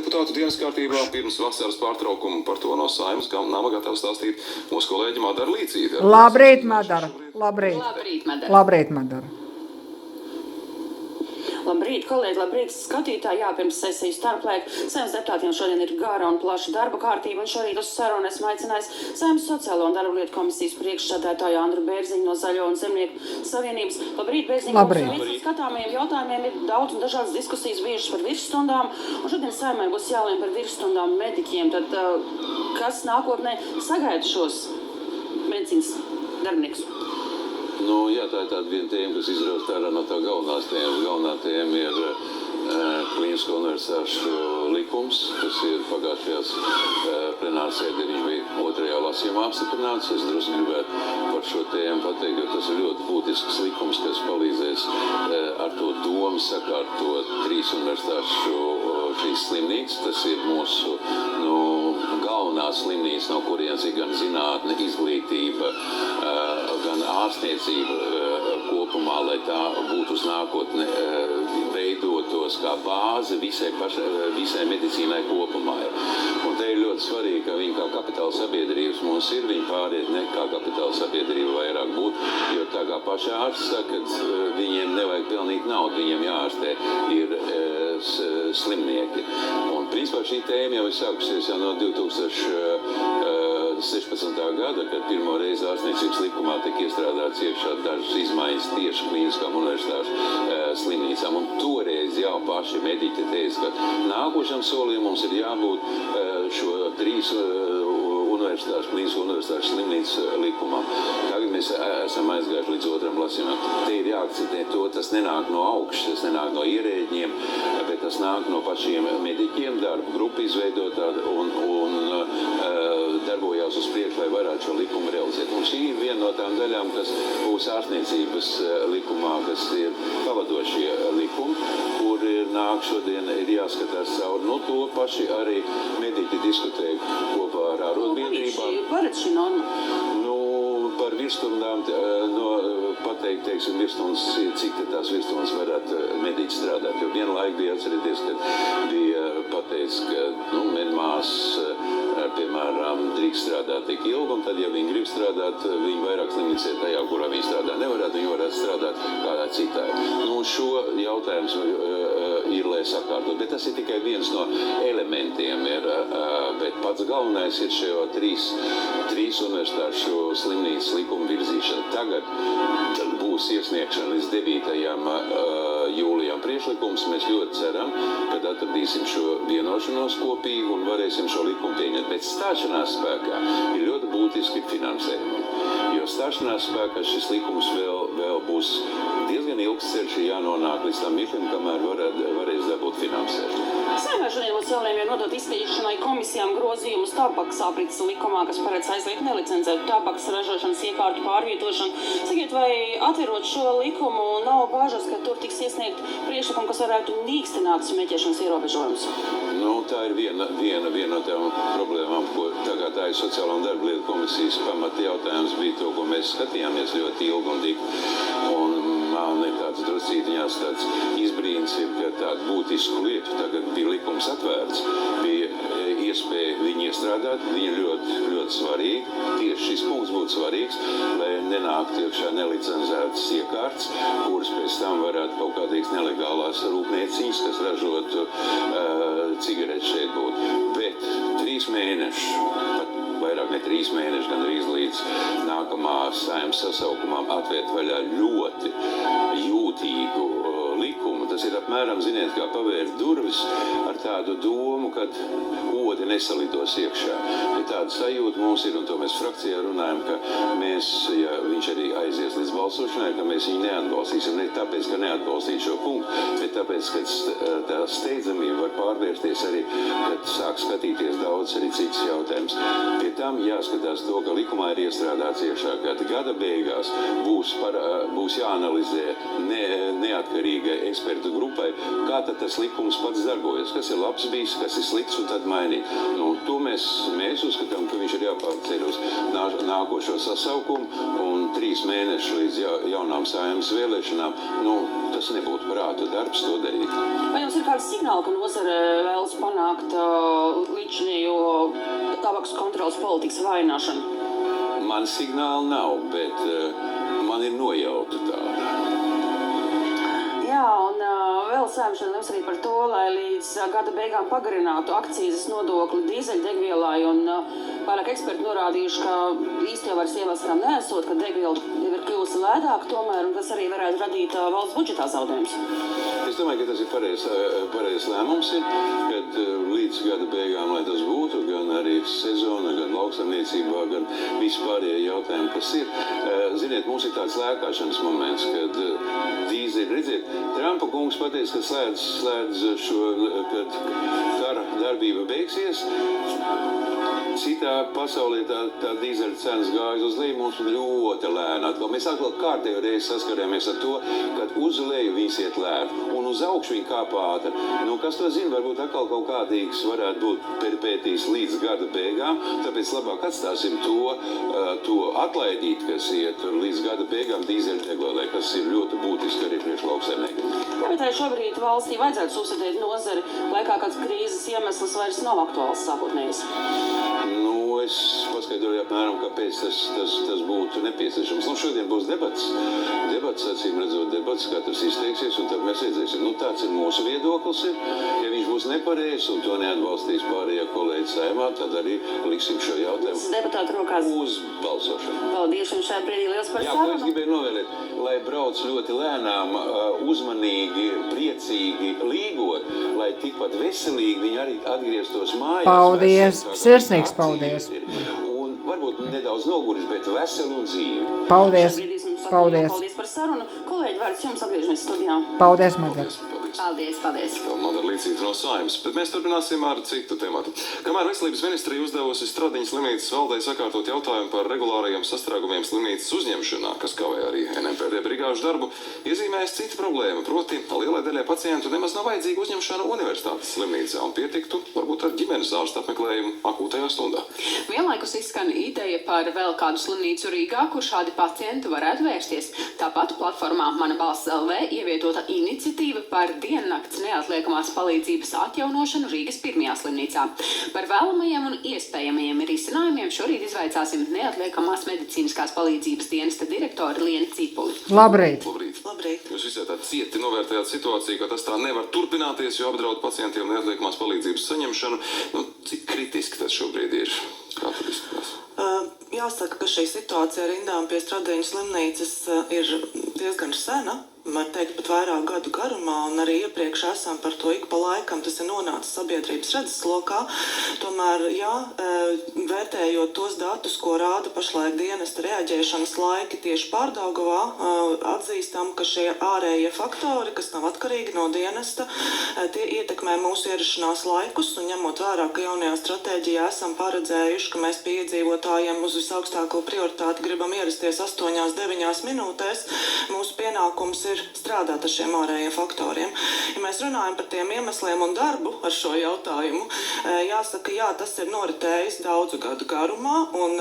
deputātu dienas kārtībā pirms vasaras pārtraukuma par to no Saeimas nama gatava stāstīt mūsu kolēģi Madara Līcīte. Labrīt, Madara. Labrīt. Labrīt, Madara. Labrīt, kolēģi, labrīt, skatītāji. Jā, pirms sesijas starplaika Saeimas deputātiem šodien ir gara un plaša darba kārtība, un šorīt uz sarunu esmu aicinājis Saeimas sociālo un darba lietu komisijas priekšsēdētāju Andru Bērziņu no Zaļo un Zemnieku savienības. Labrīt, Bērziņu. Labrīt. Skatāmajiem jautājumiem ir daudz un dažādas diskusijas bijušas par virsstundām, un šodien Saeimai būs jālēm par virsstundām mediķiem. Tad kas nākotnē sagaida šos medicīnas darbiniekus? Nu, jā, tā ir tāda viena tēma, kas izraust ārā no tā galvenās tēmas. Galvenā tēma ir klīnisko universitāšu likums, kas ir pagājušajās plenārsēdē, viņš bija otrajā lasījumā apstiprināts. Es drusku gribētu par šo tēmu pateikt, jo tas ir ļoti būtisks likums, kas palīdzēs ar to domu sakārtot 3 universitāšu šīs slimnīcas. Tas ir mūsu galvenās slimnīcas, no kurienes ir gan zinātne, izglītība, gan ārstniecība kopumā, lai tā būtu uz nākotni veidotos kā bāze visai medicīnai kopumā. Un te ir ļoti svarīgi, ka viņi kā kapitāla sabiedrības mums ir, viņi pāriet ne kā kapitāla sabiedrība vairāk būt, jo tā kā paši ārsti saka, ka viņiem nevajag pelnīt naudu, viņiem jāārstē ir slimnieki. Un principā šī tēma jau ir sākusies jau no 2016. gada, kad pirmo reizi ārstniecības likumā tika iestrādāts iekšā dažas izmaiņas tieši klīniskām universitāšu slimnīcām. Un toreiz jau paši mediķi teica, ka nākošam solim mums ir jābūt šo 3 klīnisko universitāšu slimnīcu likumā. Tagad mēs esam aizgājuši līdz otram lasījumam. Te ir jāakcentē to, tas nenāk no augšas, tas nenāk no ierēģiem, bet tas nāk no pašiem mediķiem, darba grupu izveidotā un darbojās uz priekšu, lai varētu šo likumu realizēt. Un šī ir viena no tām daļām, kas būs ārstniecības likumā, kas ir pavadošie likumi, kur nāk šodien ir jāskatās cauri. Nu, to paši arī mediķi diskutē kopā ar arotbiedrībām. Varat šī norma? Nu, par virsstundām pateikt, teiksim, virstundas, cik tās virstundas varētu mediķi strādāt. Jo vienlaik bija atcerieties, kad bija pateicis, ka medmās, piemēram, drīkst strādāt tik ilgi, un tad, ja viņi grib strādāt, viņi vairāk slimnīcē tajā, kurā viņi strādā nevarētu, viņi varētu strādāt kādā citā. Nu, šo jautājums ir, lai sakārtot, bet tas ir tikai viens no elementiem, bet pats galvenais ir šajā 3 universitāšu slimnīcas likuma virzīšana. Tagad būs iesniegšana līdz 9. jūlijam priekšlikums. Mēs ļoti ceram, kad atradīsim šo vienošanos kopīgu un varēsim šo likumu pieņemt. Bet stāšanās spēkā ir ļoti būtiski finansējumi. Jo stāšanās spēkā šis likums vēl būs diezgan ilgs ceļš jānonāk līdz tam mirklim, kamēr varēs dabūt finansējumu. Saeimai šodien būs jālēmj nodot izskatīšanai komisijām grozījumus tabakas aprits likumā, kas paredz aizliegt nelicencētu tabakas ražošanas iekārtu pārvietošanu. Sakiet, vai atverot šo likumu nav bāžas, ka tur tiks iesniegt priekšlikumu, kas varētu mīkstināt smēķēšanas ierobežojumus? Nu, tā ir viena no tām problēmām, ko tagad tā ir sociālā un darba lietu komisijas pamata jautājums bija to, ko mēs skatījāmies ļoti ilgi un dikti. Un man ir tāds druscītiņās tāds izbrīns, ka tādu būtisku lietu tagad bija likums atvērts, bija iespēja viņu iestrādāt, viņa ļoti, ļoti svarīga. Tieši šis punkts būtu svarīgs, lai nenāktu iekšā nelicenzētas iekārtas, kuras pēc tam varētu kaut kādīgas nelegālās rūpnieciņas, kas ražotu cigaretes šeit būtu. Bet 3 mēneši, pat vairāk ne 3 mēneši, gan arī līdz nākamā Saeimas sasaukumam atvērt vaļā ļoti jūtīgu likumu. Tas ir apmēram, ziniet, kā pavērt durvis ar tādu domu, kad odi nesalidos iekšā. Ja tāda sajūta mums ir, un to mēs frakcijā runājam, ka mēs, ja viņš arī aizies līdz balsošanai, ka mēs viņu neatbalstīsim. Ne tāpēc, ka neatbalstīt šo punktu, bet tāpēc, ka tā steidzamība var pārvērsties arī, kad sāk skatīties daudz arī cits jautājums. Pie tam jāskatās to, ka likumā ir iestrādāts iekšā, ka gada beigās būs jāanalizē neatkarīgai ekspertu grupai, kā tad tas likums pats darbojas, kas ir labs bijis, kas ir slikts, un tad mainīt. Nu, to mēs uzskatām, ka viņš ir jāpārceļ uz nākošo sasaukumu, un 3 mēneši līdz jaunām Saeimas vēlēšanām, nu, tas nebūtu prāta darbs to darīt. Vai jums ir kāds signāli, ka nozare vēlas panākt līdzinējo tabakas kontrolas politikas vājināšanu? Man signāli nav, bet man ir nojauta tāda. Jā, un vēl Saeima šodien lems arī par to, lai līdz gada beigām pagarinātu akcīzes nodokli dīzeļdegvielai, un vairāk eksperti norādījuši, ka īsti jau vairs ievestām neesot, ka degviela jau ir kļuvusi lētāka tomēr, un tas arī varētu radīt valsts budžetā zaudējumus. Es domāju, ka tas ir pareizs lēmums, kad līdz gada beigām, lai tas būtu, gan arī sezona, gan lauksaimniecībā, gan vispārējie jautājumi, kas ir. Ziniet, mums ir tāds lēkāšanas moments, kad dīzeļi, redziet, Trumpa kungs pateica, ka slēdz šo, kad kara darbība beigsies. Citā pasaulē tā dīzeļa cenas gājas uz leju, mums ļoti lēni. Mēs atkal kārtējo reizi saskarāmies ar to, kad uz leju viņas iet lēni un uz augšu viņa kāpā ātri. Nu, kas to zina, varbūt atkal kaut kādīgs varētu būt peripētīs līdz gada beigām, tāpēc labāk atstāsim to atlaidīt, kas iet līdz gada beigām dīzeļdegvielai, kas ir ļoti būtiski arī priekš lauksaimniekiem. Bet arī šobrīd valstī vajadzētu subsidēt nozari, laikā kāds krīzes iemesls vairs nav aktuāls sākotnējs. Nu, es paskaidroju apmēram, kāpēc tas būtu nepieciešams. Nu, šodien būs debats, acīm redzot debats, katrs izteiksies, un tad mēs redzēsim. Nu, tāds ir mūsu viedoklis. Ja viņš būs nepareizs un to neatbalstīs pārējie kolēģi Saeimā, tad arī liksim šo jautājumu deputātu rokās uz balsošanu. Paldies jums šajā brīdī liels par sarunu. Jā, ko es gribēju novēlēt, lai brauc ļoti lēnām, uzmanīgi, priecīgi līgot, lai tikpat veselīgi viņi arī atgrieztos mājās. Paldies, sirsnīgs paldies. Un varbūt nedaudz noguris, bet veseli un dzīvi. Paldies. Paldies. Paldies par sarunu. Kolēģi, vārds jums atgriežamies studijā. Paldies, Madara. Paldies. Madara Līcīte no Saeimas, bet mēs turpināsim ar citu tematu. Kamēr veselības ministrija uzdevusi Stradiņas slimnīcas valdei sakārtot jautājumu par regulārajiem sastrēgumiem slimnīcas uzņemšanā, kas kavē arī NMPD brigāžu darbu, iezīmējas cita problēma, proti lielai daļai pacientu nemaz nav vajadzīga uzņemšana universitātes slimnīcā un pietiktu varbūt ar ģimenes ārsta apmeklējumu akūtajā stundā. Vienlaikus izskan ideja par vēl kādu slimnīcu Rīgā, kur šādi pacienti varētu vērsties. Tāpat platformā Mana balss LV ievietota iniciatīva par diennakts neatliekamās palīdzības atjaunošanu Rīgas pirmajā slimnīcā. Par vēlamajiem un iespējamajiem risinājumiem šorīt izvaicāsim neatliekamās medicīniskās palīdzības dienesta direktori Lieni Cipuli. Labrīt. Labrīt. Jūs visai tā cieti novērtējāt situāciju, ka tas tā nevar turpināties, jo apdraud pacientiem neatliekamās palīdzības saņemšanu. Nu, cik kritiski tas šobrīd ir? Kā tad izskatās? Jāsaka, ka šī situācija ar rindām pie Stradiņas slimnīcas ir diezgan sena. Var teikt, pat vairāk gadu garumā, un arī iepriekš esam par to ik pa laikam, tas ir nonācis sabiedrības redzeslokā. Tomēr, jā, vērtējot tos datus, ko rāda pašlaik dienesta reaģēšanas laiki tieši Pārdaugavā, atzīstam, ka šie ārējie faktori, kas nav atkarīgi no dienesta, tie ietekmē mūsu ierašanās laikus, un ņemot vērā, ka jaunajā stratēģijā esam paredzējuši, ka mēs pie iedzīvotājiem uz visaugstāko prioritāti gribam ierasties 8–9 minūtēs, mūsu pienākums ir strādāt ar šiem ārējiem faktoriem. Ja mēs runājam par tiem iemesliem un darbu ar šo jautājumu, jāsaka, jā, tas ir noritējis daudzu gadu garumā, un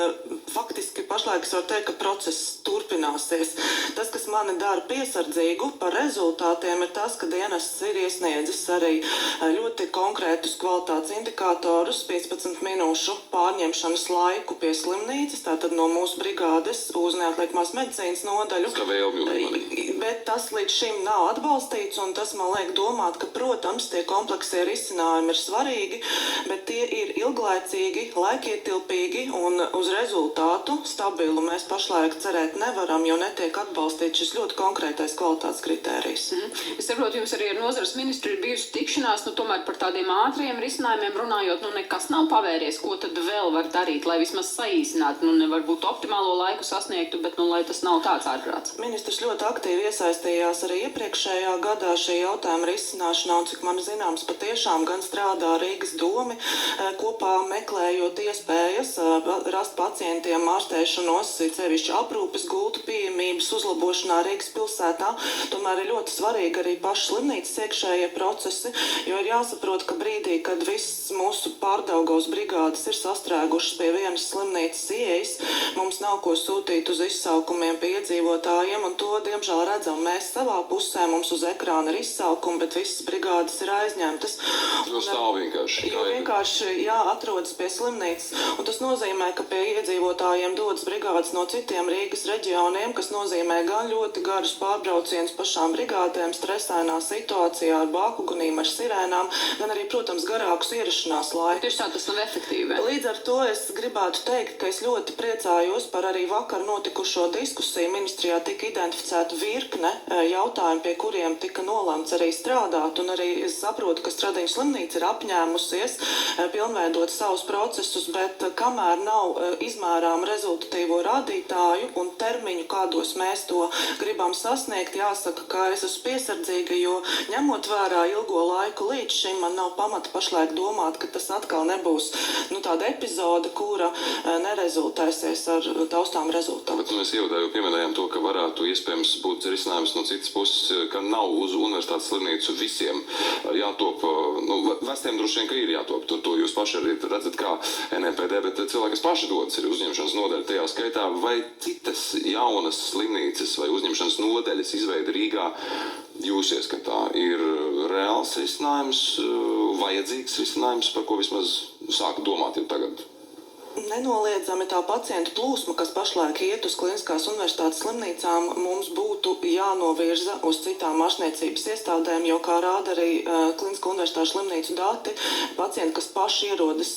faktiski pašlaik es varu teikt, ka process turpināsies. Tas, kas mani dara piesardzīgu par rezultātiem, ir tas, ka dienests ir iesniedzis arī ļoti konkrētus kvalitātes indikātorus, 15 minūšu pārņemšanas laiku pie slimnīcas, tātad no mūsu brigādes uz neatliekamās medicīnas nodaļu. Bet tas līdz šim nav atbalstīts, un tas man liek domāt, ka, protams, tie kompleksie risinājumi ir svarīgi, bet tie ir ilglaicīgi, laikietilpīgi un uz rezultātu stabilu mēs pašlaik cerēt nevaram, jo netiek atbalstīts šis ļoti konkrētais kvalitātes kritērijs. Es saprotu, jums arī ar nozares ministru ir bijusi tikšanās, tomēr par tādiem ātriem risinājumiem runājot, nekas nav pavēries, ko tad vēl var darīt, lai vismaz saīsinātu, nevar būt optimālo laiku sasniegtu, bet lai tas nav tāds ārprāts. Ministrs ļoti aktīvi iesaistījās iesaistījās arī iepriekšējā gadā šī jautājuma risināšanā, un cik man zināms, patiešām gan strādā Rīgas domi, kopā meklējot iespējas rast pacientiem ārstēšanos, sevišķi aprūpes gultu pieejamības uzlabošanā Rīgas pilsētā. Tomēr ir ļoti svarīgi arī paši slimnīcas iekšējie procesi, jo ir jāsaprot, ka brīdī, kad viss mūsu Pārdaugavas brigādes ir sastrēgušas pie vienas slimnīcas ieejas, mums nav ko sūtīt uz izsaukumiem pie iedzīvotājiem, un to, diemžēl, redzam mēs savā pusē. Mums uz ekrāna ir izsaukumi, bet visas brigādes ir aizņemtas. Jo stāv vienkārši. Jo vienkārši, jā, atrodas pie slimnīcas. Un tas nozīmē, ka pie iedzīvotājiem dodas brigādes no citiem Rīgas reģioniem, kas nozīmē gan ļoti garus pārbraucienus pašām brigādēm, stresainā situācijā ar bākugunīm, ar sirēnām, gan arī, protams, garākus ierašanās laiku. Tieši tā tas nav efektīvi. Līdz ar to es gribētu teikt, ka es ļoti priecājos par arī vakar notikušo diskusiju. Ministrijā tika identificēta virkne jautājumu, pie kuriem tika nolemts arī strādāt, un arī es saprotu, ka Stradiņu slimnīca ir apņēmusies pilnveidot savus procesus, bet kamēr nav izmērām rezultatīvo rādītāju un termiņu, kādos mēs to gribam sasniegt, jāsaka, ka es esmu piesardzīga, jo ņemot vērā ilgo laiku līdz šim, man nav pamata pašlaik domāt, ka tas atkal nebūs tāda epizode, kura nerezultēsies ar taustām rezultātu. Bet mēs ievadā jau pieminējām to, ka varētu iespējams būt risinājums no citas puses, ka nav uz universitātes slimnīcu visiem jātop, vestiem droši vien, ka ir jātop, to jūs paši arī redzat kā NPD, bet cilvēki, kas paši dodas ir uzņemšanas nodeļa tajā skaitā, vai citas jaunas slimnīcas vai uzņemšanas nodeļas izveida Rīgā jūs ieskatā ir reāls risinājums, vajadzīgs risinājums, par ko vismaz sāku domāt jau tagad? Nenoliedzami tā pacientu plūsma, kas pašlaik iet uz Kliniskās universitātes slimnīcām, mums būtu jānovirza uz citām ārstniecības iestādēm, jo, kā rāda arī Klinisko universitāšu slimnīcu dati, pacienti, kas paši ierodas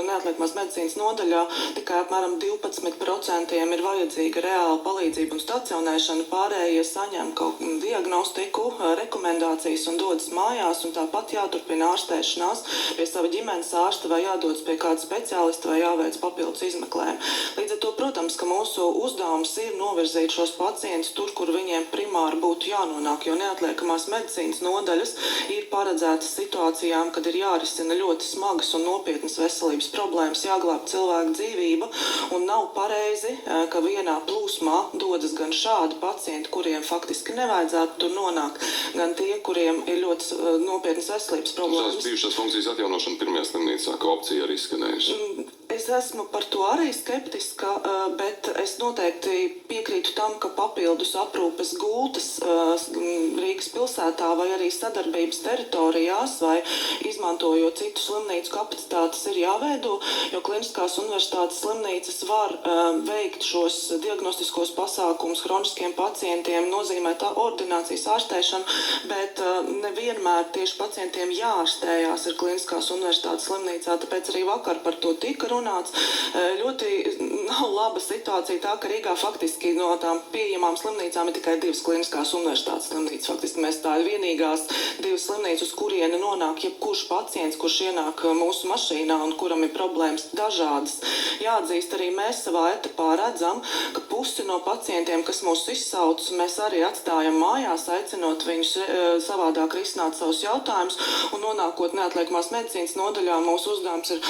neatliekamās medicīnas nodaļā, tikai apmēram 12% ir vajadzīga reāla palīdzība un stacionēšana, pārējie saņem kaut diagnostiku, rekomendācijas un dodas mājās, un tāpat jāturpina ārstēšanās pie sava ģimenes ārsta vai jādodas pie kāda speciālista vai jāveic papildus izmeklējumu. Līdz ar to, protams, ka mūsu uzdevums ir novirzīt šos pacientus tur, kur viņiem primāri būtu jānonāk, jo neatliekamās medicīnas nodaļas ir paredzētas situācijām, kad ir jārisina ļoti smagas un nopietnas veselības problēmas, jāglāb cilvēku dzīvība, un nav pareizi, ka vienā plūsmā dodas gan šādi pacienti, kuriem faktiski nevajadzētu tur nonākt, gan tie, kuriem ir ļoti nopietnas veselības problēmas. Tās bijušās funkcijas atjaunošana pirmajā slimnīcā, kā opcija arī izskanējusi. Es esmu par to arī skeptiska, bet es noteikti piekrītu tam, ka papildus aprūpes gultas Rīgas pilsētā vai arī sadarbības teritorijās vai izmantojot citu slimnīcu kapacitātes ir jāveido, jo Kliniskās universitātes slimnīcas var veikt šos diagnostiskos pasākumus hroniskiem pacientiem, nozīmē tā ordinācijas ārstēšanu, bet nevienmēr tieši pacientiem jāārstējās ar Kliniskās universitātes slimnīcā, tāpēc arī vakar par to tika runāts. Ļoti nav laba situācija tā, ka Rīgā faktiski no tām pieejamām slimnīcām ir tikai 2 Kliniskās universitātes slimnīcas. Faktiski mēs tā ir vienīgās 2 slimnīcas, uz kurieni nonāk jebkurš pacients, kurš ienāk mūsu mašīnā un kuram ir problēmas dažādas. Jāatzīst, arī mēs savā etapā redzam, ka pusi no pacientiem, kas mūs izsauc, mēs arī atstājam mājās, aicinot viņus savādāk risināt savus jautājumus, un nonākot neatliekamās medicīnas nodaļā, mūsu uzdevums ir